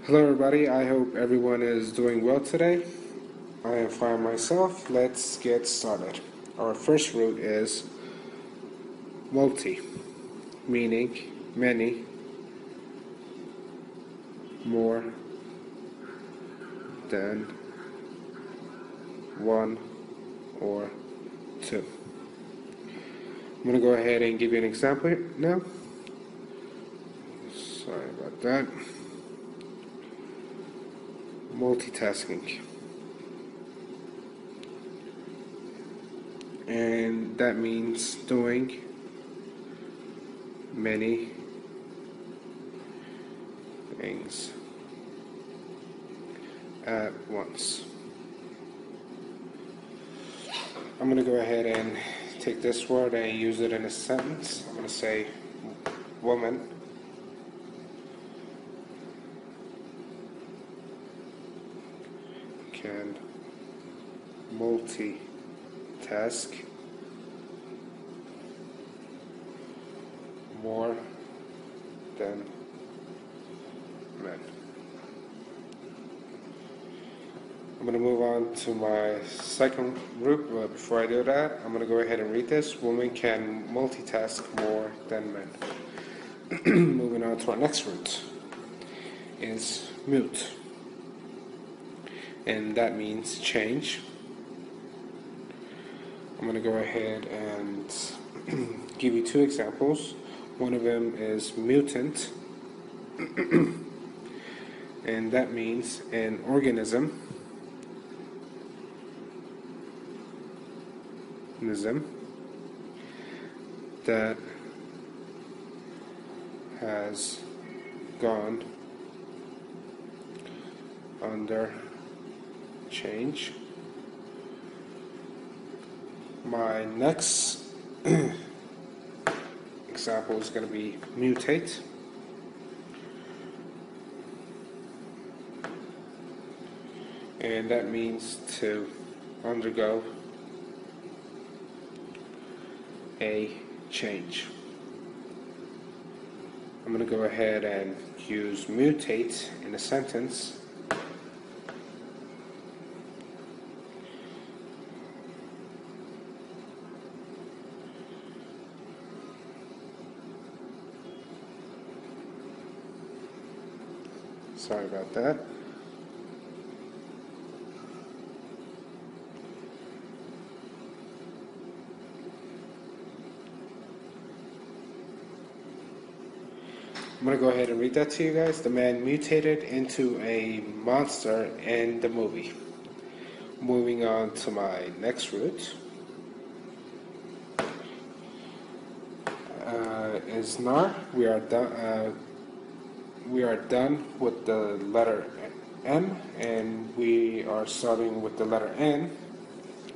Hello everybody, I hope everyone is doing well today. I am fine myself. Let's get started. Our first root is multi, meaning many, more than one or two. I'm going to go ahead and give you an example now. Sorry about that. Multitasking. And that means doing many things at once. I'm going to go ahead and take this word and use it in a sentence. I'm going to say woman can multitask more than men. I'm going to move on to my second root, but before I do that, I'm going to go ahead and read this. Women can multitask more than men. Moving on to our next root is mute, and that means change. I'm going to go ahead and give you two examples. One of them is mutant, and that means an organism that has gone under change. My next example is going to be mutate. And that means to undergo a change. I'm going to go ahead and use mutate in a sentence. Sorry about that. I'm going to go ahead and read that to you guys. The man mutated into a monster in the movie. Moving on to my next root is nar. We are done with the letter M, and we are starting with the letter N.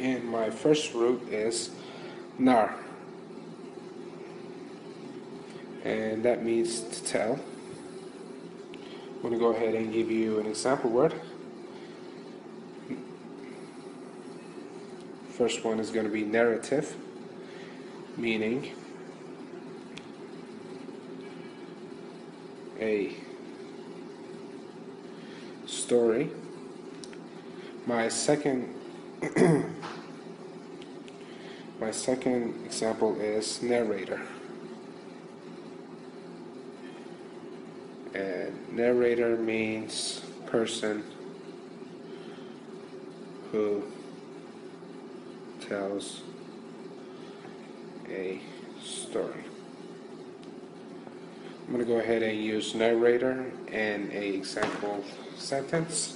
And my first root is nar, and that means to tell. I'm going to go ahead and give you an example word. First one is going to be narrative, meaning a story. My second example is narrator. And narrator means person who tells a story. I'm going to go ahead and use narrator in a example sentence.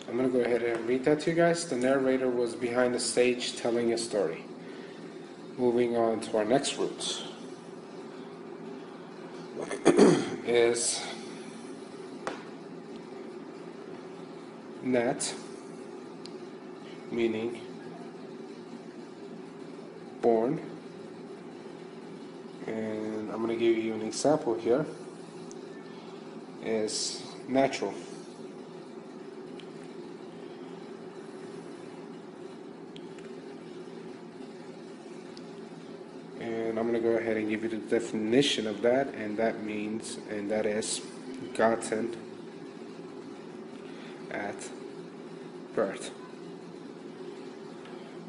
I'm going to go ahead and read that to you guys. The narrator was behind the stage telling a story. Moving on to our next root is net, meaning born. And I'm going to give you an example here. Is natural. And I'm going to go ahead and give you the definition of that, and that is gotten at birth.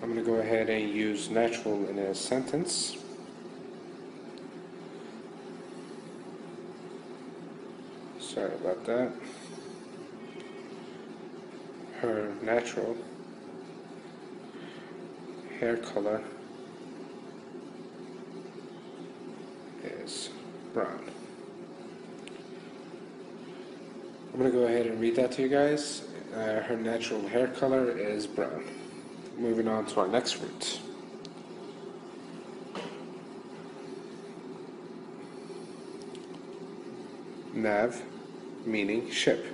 I'm going to go ahead and use natural in a sentence. Sorry about that. Her natural hair color is brown. I'm going to go ahead and read that to you guys. Her natural hair color is brown. Moving on to our next root. Nav, meaning ship.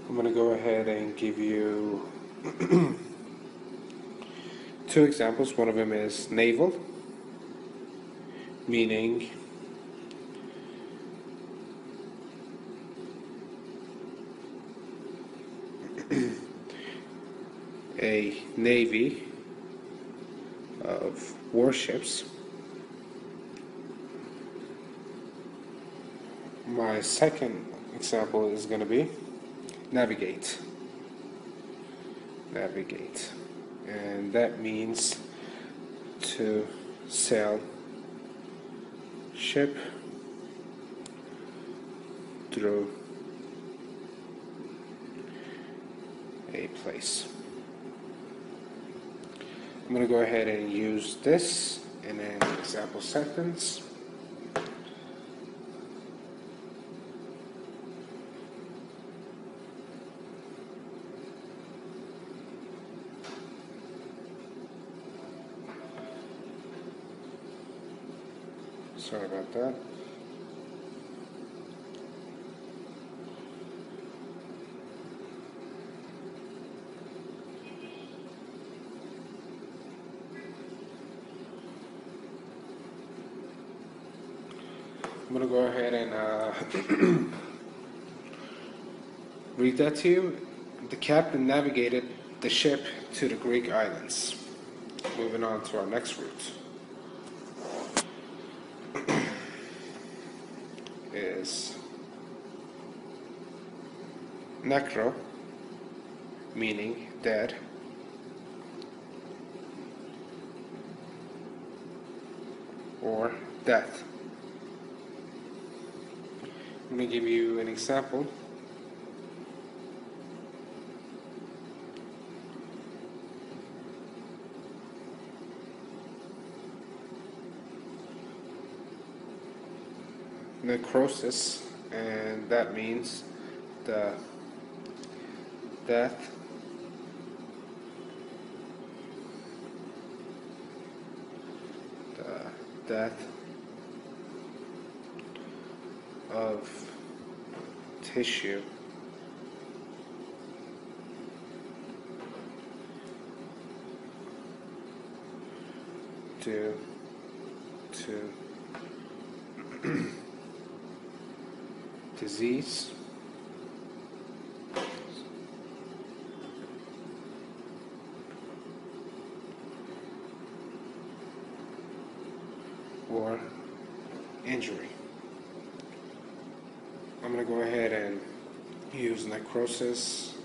I'm going to go ahead and give you two examples. One of them is naval, meaning a navy of warships. My second example is going to be navigate. Navigate. And that means to sail ship through a place. I'm going to go ahead and use this in an example sentence. Sorry about that. I'm going to go ahead and read that to you. The captain navigated the ship to the Greek islands. Moving on to our next route. Is necro, meaning dead, or death. I'm going to give you an example. Necrosis, and that means the death of tissue due to disease, or injury. I'm going to go ahead and use necrosis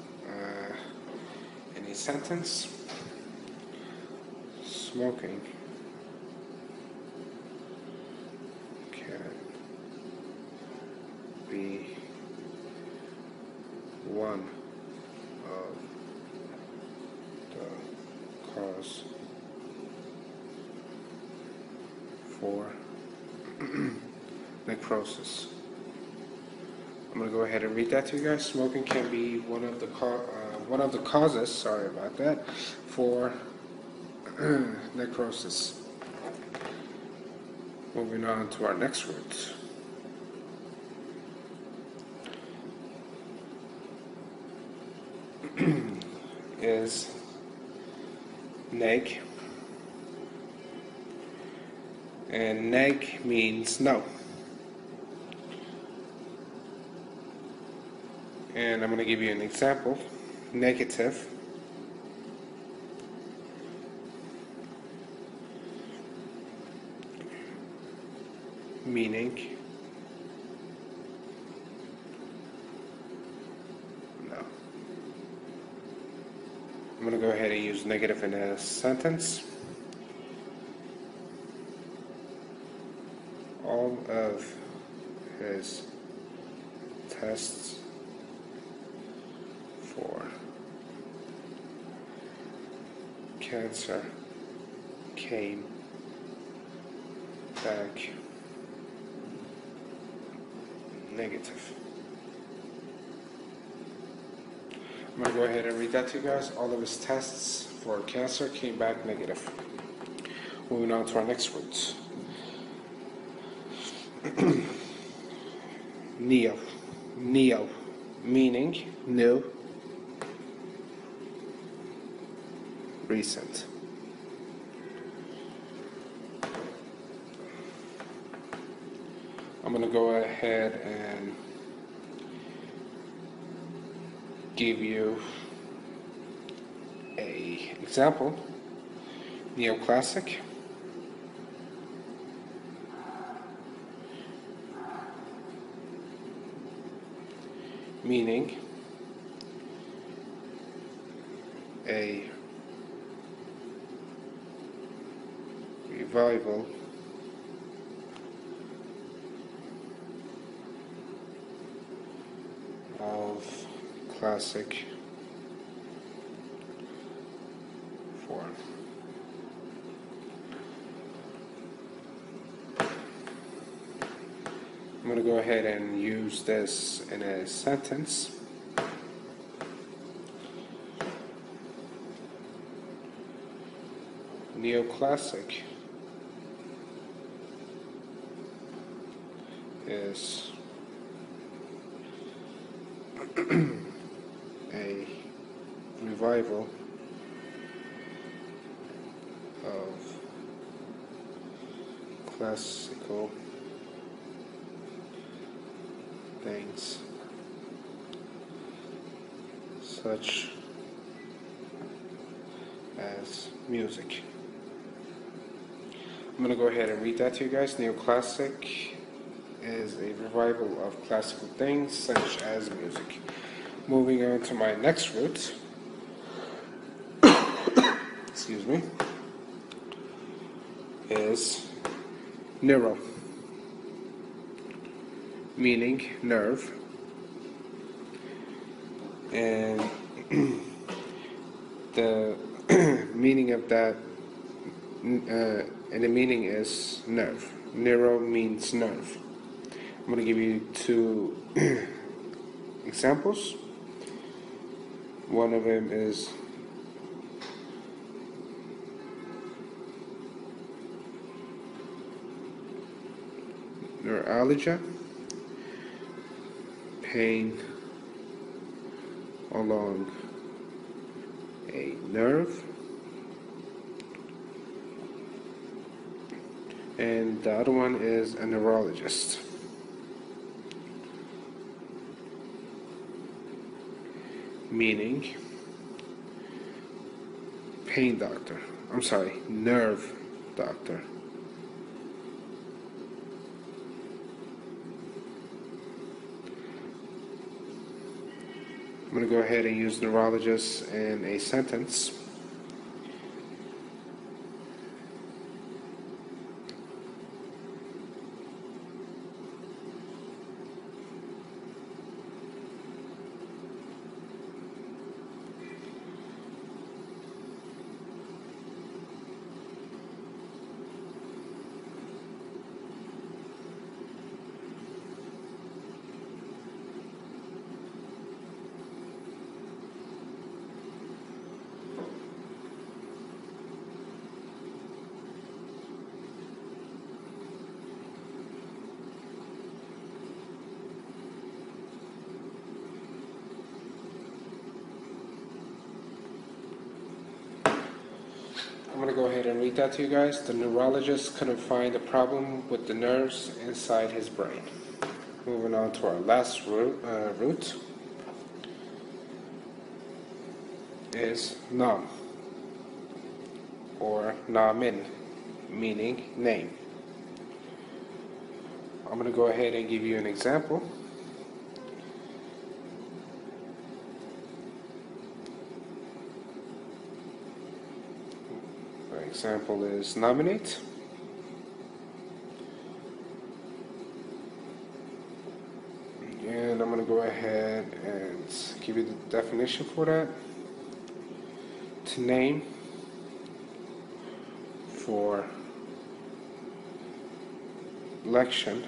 in a sentence. Smoking can be one of the cause for necrosis. I'm going to go ahead and read that to you guys. Smoking can be one of the causes. Sorry about that. For necrosis. Moving on to our next words. Is neg. And neg means no. And I'm going to give you an example. Negative meaning no. I'm going to go ahead and use negative in a sentence. All of his tests for cancer came back negative. I'm going to go ahead and read that to you guys. All of his tests for cancer came back negative. Moving on to our next words. Neo. Neo, meaning new, recent. I'm going to go ahead and give you an example. Neoclassic. Meaning a revival of classic form. I'm going to go ahead and use this in a sentence. Neoclassic is a revival of classical things such as music. I'm going to go ahead and read that to you guys. Neoclassic is a revival of classical things such as music. Moving on to my next root. Excuse me. Is neuro, meaning nerve, and the meaning of that, and the meaning is nerve. Neuro means nerve. I'm going to give you two examples. One of them is neuralgia, pain along a nerve, and the other one is a neurologist. Meaning pain doctor. I'm sorry, nerve doctor. I'm going to go ahead and use neurologist in a sentence. I'm going to go ahead and read that to you guys. The neurologist couldn't find a problem with the nerves inside his brain. Moving on to our last root is nam, or namin, meaning name. I'm going to go ahead and give you an example. The example is nominate. And I'm going to go ahead and give you the definition for that. To name for election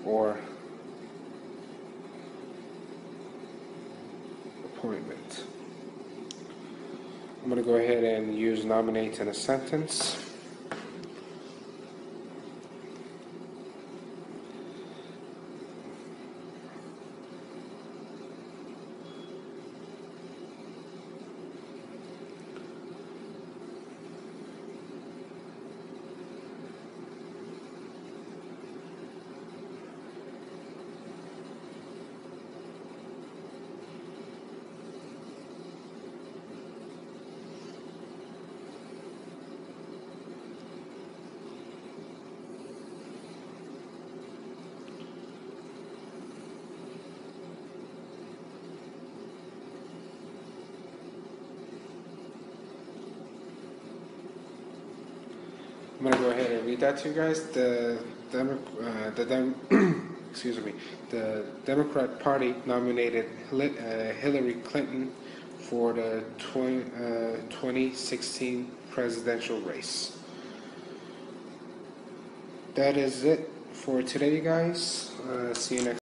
or appointment. I'm going to go ahead and use nominate in a sentence. I'm going to go ahead and read that to you guys. Excuse me. The Democrat Party nominated Hillary Clinton for the 2016 presidential race. That is it for today, guys. See you next